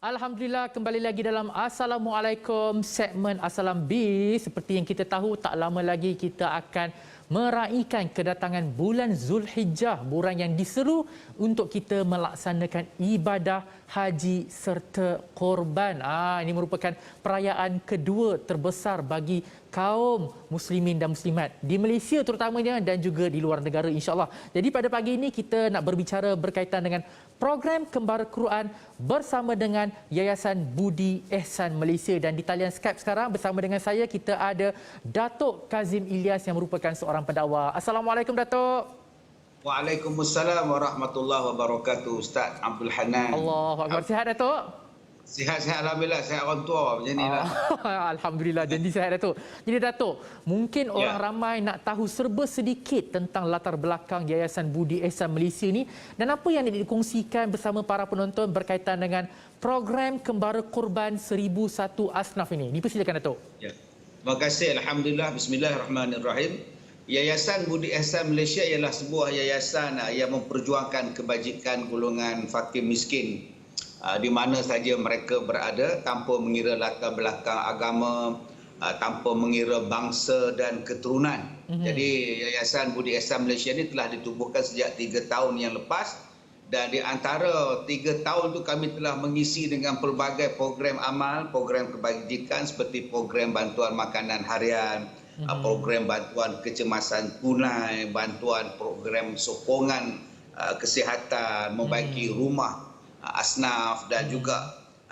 Alhamdulillah, kembali lagi dalam Assalamualaikum, segmen Assalam B. Seperti yang kita tahu, tak lama lagi kita akan meraihkan kedatangan bulan Zulhijjah, bulan yang diseru untuk kita melaksanakan ibadah haji serta korban. Ini merupakan perayaan kedua terbesar bagi kaum muslimin dan muslimat di Malaysia terutamanya dan juga di luar negara, insya-Allah. Jadi pada pagi ini kita nak berbicara berkaitan dengan program Kembara Quran bersama dengan Yayasan Budi Ehsan Malaysia, dan di talian Skype sekarang bersama dengan saya kita ada Datuk Kazim Ilyas yang merupakan seorang pendakwah. Assalamualaikum Datuk. Waalaikumsalam warahmatullahi wabarakatuh. Ustaz Abdul Hanan. Allahu Akbar. Sihat Datuk? Sihat-sihat alhamdulillah, sihat orang tua macam inilah. Alhamdulillah, jadi sihat Datuk. Jadi Datuk, mungkin orang ramai nak tahu serba sedikit tentang latar belakang Yayasan Budi Ehsan Malaysia ni dan apa yang dikongsikan bersama para penonton berkaitan dengan program Kembara Korban 1001 Asnaf ini. Dipersilakan Datuk. Ya. Terima kasih. Alhamdulillah. Bismillahirrahmanirrahim. Yayasan Budi Ehsan Malaysia ialah sebuah yayasan yang memperjuangkan kebajikan golongan fakir miskin di mana saja mereka berada, tanpa mengira latar belakang agama, tanpa mengira bangsa dan keturunan. Jadi Yayasan Budi Ehsan Malaysia ini telah ditubuhkan sejak 3 tahun yang lepas, dan di antara 3 tahun itu kami telah mengisi dengan pelbagai program amal, program kebajikan seperti program bantuan makanan harian, program bantuan kecemasan tunai, bantuan program sokongan kesihatan, membaiki rumah asnaf, dan juga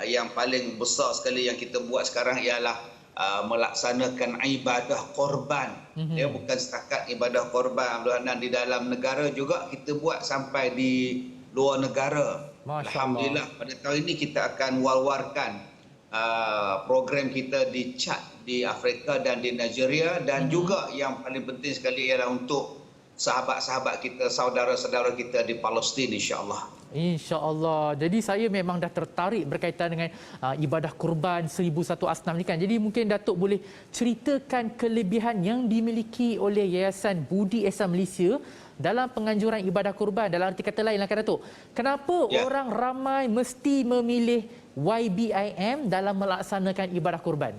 yang paling besar sekali yang kita buat sekarang ialah melaksanakan ibadah korban. Dia bukan setakat ibadah korban di dalam negara, juga kita buat sampai di luar negara. Alhamdulillah, pada tahun ini kita akan war-warkan program kita di Chad, di Afrika dan di Nigeria, dan juga yang paling penting sekali ialah untuk sahabat-sahabat kita, saudara-saudara kita di Palestin, insya-Allah. InsyaAllah. Jadi saya memang dah tertarik berkaitan dengan ibadah kurban 1001 Asnaf ni kan. Jadi mungkin Datuk boleh ceritakan kelebihan yang dimiliki oleh Yayasan Budi Ehsan Malaysia dalam penganjuran ibadah kurban. Dalam arti kata lain lah kan Datuk, kenapa orang ramai mesti memilih YBIM dalam melaksanakan ibadah kurban?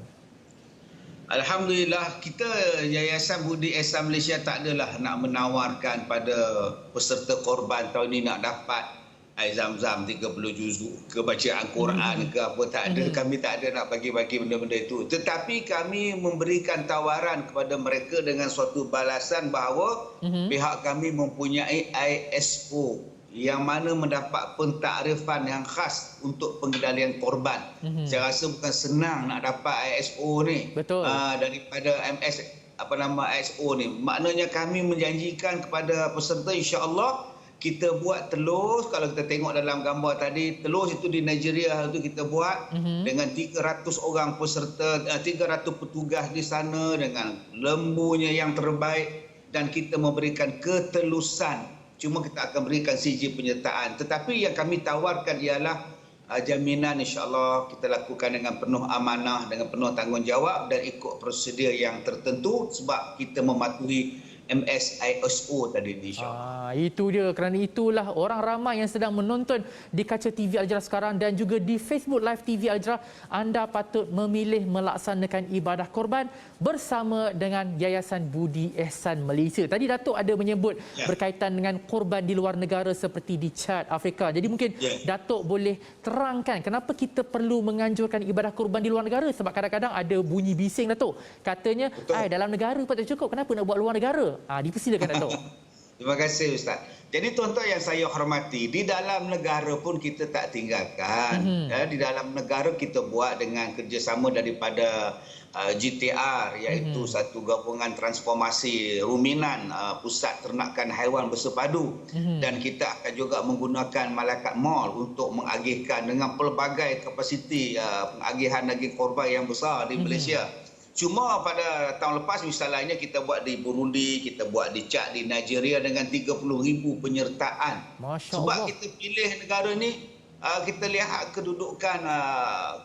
Alhamdulillah, kita Yayasan Budi Ehsan Malaysia tak adalah nak menawarkan pada peserta korban tahun ini nak dapat air zam-zam 30 juzuk ke bacaan Quran ke apa, tak ada. Kami tak ada nak bagi-bagi benda-benda itu. Tetapi kami memberikan tawaran kepada mereka dengan suatu balasan bahawa pihak kami mempunyai ISO yang mana mendapat pentakrifan yang khas untuk pengendalian korban. Saya rasa bukan senang nak dapat ISO ni. Betul. Daripada ISO ni. Maknanya kami menjanjikan kepada peserta, insya-Allah kita buat telus. Kalau kita tengok dalam gambar tadi, telus itu di Nigeria itu kita buat dengan 300 orang peserta, 300 petugas di sana dengan lembunya yang terbaik, dan kita memberikan ketelusan. Cuma kita akan berikan sijil penyertaan. Tetapi yang kami tawarkan ialah jaminan, insya-Allah kita lakukan dengan penuh amanah, dengan penuh tanggungjawab dan ikut prosedur yang tertentu, sebab kita mematuhi MSISO tadi, insya-Allah. Itu dia. Kerana itulah orang ramai yang sedang menonton di kaca TV Al-Jarrah sekarang dan juga di Facebook Live TV Al-Jarrah, anda patut memilih melaksanakan ibadah korban bersama dengan Yayasan Budi Ehsan Malaysia. Tadi Datuk ada menyebut berkaitan dengan korban di luar negara seperti di Chad, Afrika. Jadi mungkin Datuk boleh terangkan kenapa kita perlu menganjurkan ibadah korban di luar negara, sebab kadang-kadang ada bunyi bising Datuk. Katanya, dalam negara pun tak cukup, kenapa nak buat luar negara? Dipersilakan Datuk. Terima kasih Ustaz. Jadi tuan-tuan yang saya hormati, di dalam negara pun kita tak tinggalkan. Di dalam negara kita buat dengan kerjasama daripada GTR, iaitu satu gabungan transformasi ruminan Pusat Ternakan Haiwan Bersepadu. Dan kita akan juga menggunakan Malaikat Mall untuk mengagihkan dengan pelbagai kapasiti pengagihan daging korban yang besar di Malaysia. Cuma pada tahun lepas misalnya kita buat di Burundi, kita buat di Chad, di Nigeria dengan 30,000 penyertaan. Sebab kita pilih negara ni, kita lihat kedudukan,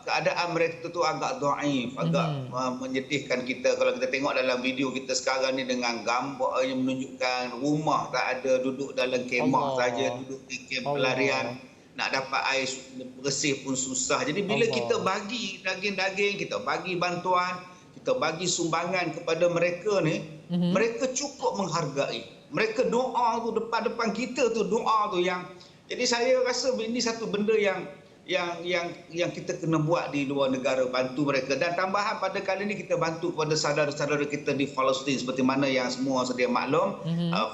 keadaan mereka tu agak dhaif, agak menyedihkan kita. Kalau kita tengok dalam video kita sekarang ni dengan gambar yang menunjukkan rumah tak ada, duduk dalam kemah saja, duduk di kem pelarian. nak dapat air bersih pun susah. Jadi bila Allah. kita bagi daging-daging, kita bagi bantuan, kita bagi sumbangan kepada mereka ni, mereka cukup menghargai. Mereka doa tu depan-depan kita tu, doa tu yang, jadi saya rasa ini satu benda yang kita kena buat di luar negara, bantu mereka. Dan tambahan pada kali ini kita bantu kepada saudara-saudara kita di Palestin, seperti mana yang semua sedia maklum,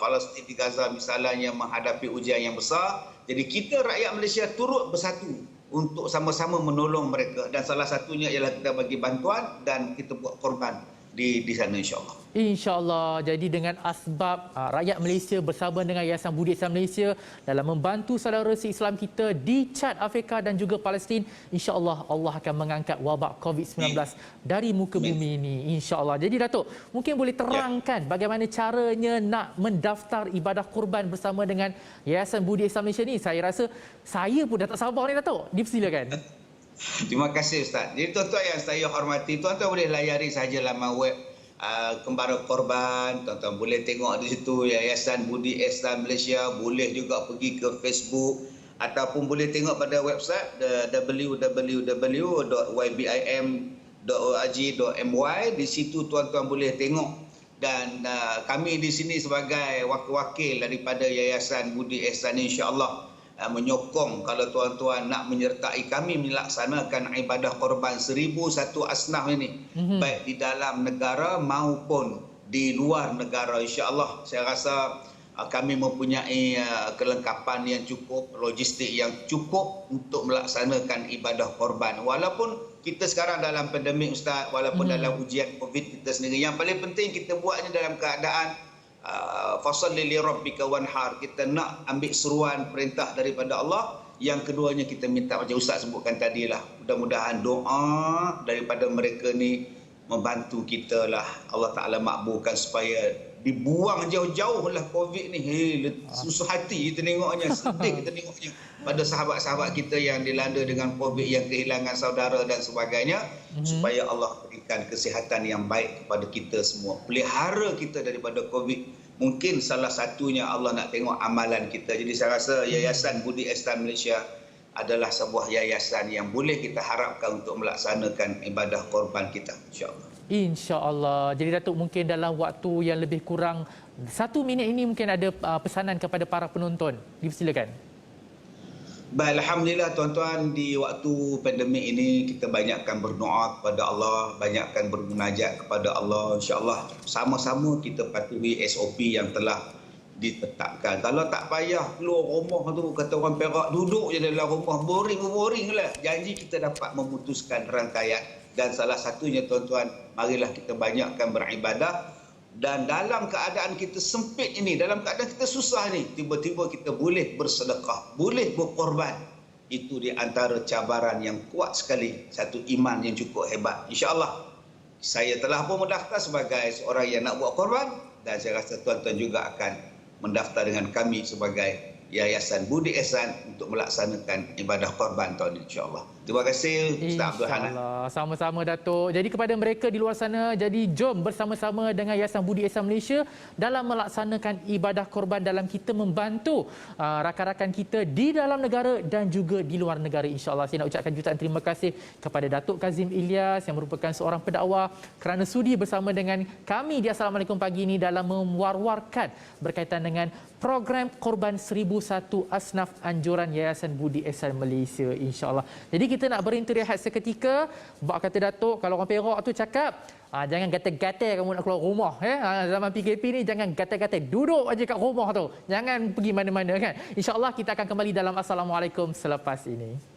Palestin di Gaza misalnya menghadapi ujian yang besar. Jadi kita rakyat Malaysia turut bersatu untuk sama-sama menolong mereka, dan salah satunya ialah kita bagi bantuan dan kita buat korban di sana, insya-Allah. InsyaAllah. Jadi dengan asbab rakyat Malaysia bersama dengan Yayasan Budi Ihsan Malaysia dalam membantu saudara se-Islam kita di Chad, Afrika dan juga Palestin, insyaAllah Allah akan mengangkat wabak COVID-19 dari muka bumi ini, insyaAllah. Jadi Datuk, mungkin boleh terangkan bagaimana caranya nak mendaftar ibadah kurban bersama dengan Yayasan Budi Ihsan Malaysia ni? Saya rasa saya pun dah tak sabar ni, Datuk. Dipersilakan. Terima kasih, Ustaz. Jadi tuan-tuan yang saya hormati, tuan-tuan boleh layari saja laman web Kembara Korban. Tuan-tuan boleh tengok di situ Yayasan Budi Ihsan Malaysia. Boleh juga pergi ke Facebook ataupun boleh tengok pada website www.ybim.org.my. Di situ tuan-tuan boleh tengok. Dan kami di sini sebagai wakil-wakil daripada Yayasan Budi Ihsan, insya-Allah menyokong kalau tuan-tuan nak menyertai kami melaksanakan ibadah korban 1001 asnaf ini, baik di dalam negara maupun di luar negara, insya-Allah. Saya rasa kami mempunyai kelengkapan yang cukup, logistik yang cukup untuk melaksanakan ibadah korban. Walaupun kita sekarang dalam pandemik, Ustaz, walaupun dalam ujian COVID kita sendiri, yang paling penting kita buatnya dalam keadaan fasalli li rabbika wanhar. Kita nak ambil seruan perintah daripada Allah. Yang keduanya kita minta, macam Ustaz sebutkan tadilah, mudah-mudahan doa daripada mereka ni membantu kita lah. Allah Ta'ala makbulkan supaya dibuang jauh-jauh lah COVID ni. Susah hati kita tengoknya, sedih kita tengoknya pada sahabat-sahabat kita yang dilanda dengan COVID, yang kehilangan saudara dan sebagainya. Supaya Allah berikan kesihatan yang baik kepada kita semua, pelihara kita daripada COVID. Mungkin salah satunya Allah nak tengok amalan kita. Jadi saya rasa Yayasan Budi Ihsan Malaysia adalah sebuah yayasan yang boleh kita harapkan untuk melaksanakan ibadah korban kita, insya-Allah. InsyaAllah. Jadi Datuk, mungkin dalam waktu yang lebih kurang 1 minit ini mungkin ada pesanan kepada para penonton. Dipersilakan. Baik, alhamdulillah tuan-tuan, di waktu pandemik ini kita banyakkan berdoa kepada Allah, banyakkan bermunajat kepada Allah, insya-Allah. Sama-sama kita patuhi SOP yang telah ditetapkan. Kalau tak payah keluar rumah tu, kata orang Perak, duduk je dalam rumah, boring lah. Janji kita dapat memutuskan rangkaian. Dan salah satunya tuan-tuan, marilah kita banyakkan beribadah. Dan dalam keadaan kita sempit ini, dalam keadaan kita susah ini, tiba-tiba kita boleh bersedekah, boleh berkorban. Itu di antara cabaran yang kuat sekali, satu iman yang cukup hebat. InsyaAllah, saya telah pun mendaftar sebagai seorang yang nak buat korban, dan saya rasa tuan-tuan juga akan mendaftar dengan kami sebagai Yayasan Budi Ihsan untuk melaksanakan ibadah korban tahun ini, insya-Allah. Terima kasih, Ustaz Abdul Hanan. Sama-sama, Datuk. Jadi kepada mereka di luar sana, jadi jom bersama-sama dengan Yayasan Budi Ihsan Malaysia dalam melaksanakan ibadah korban, dalam kita membantu rakan-rakan kita di dalam negara dan juga di luar negara, insya-Allah. Saya nak ucapkan jutaan terima kasih kepada Datuk Kazim Ilyas yang merupakan seorang pendakwah kerana sudi bersama dengan kami di Assalamualaikum Pagi ini dalam mewar-warkan berkaitan dengan program Korban 1001 Asnaf Anjuran Yayasan Budi Ihsan Malaysia, insya-Allah. Jadi kita nak berhenti rehat seketika. Bak kata Datuk, kalau orang Perak tu cakap, jangan gatal-gatal kamu nak keluar rumah. Zaman PKP ni jangan gatal-gatal. Duduk aja kat rumah tu. Jangan pergi mana-mana kan. InsyaAllah kita akan kembali dalam Assalamualaikum selepas ini.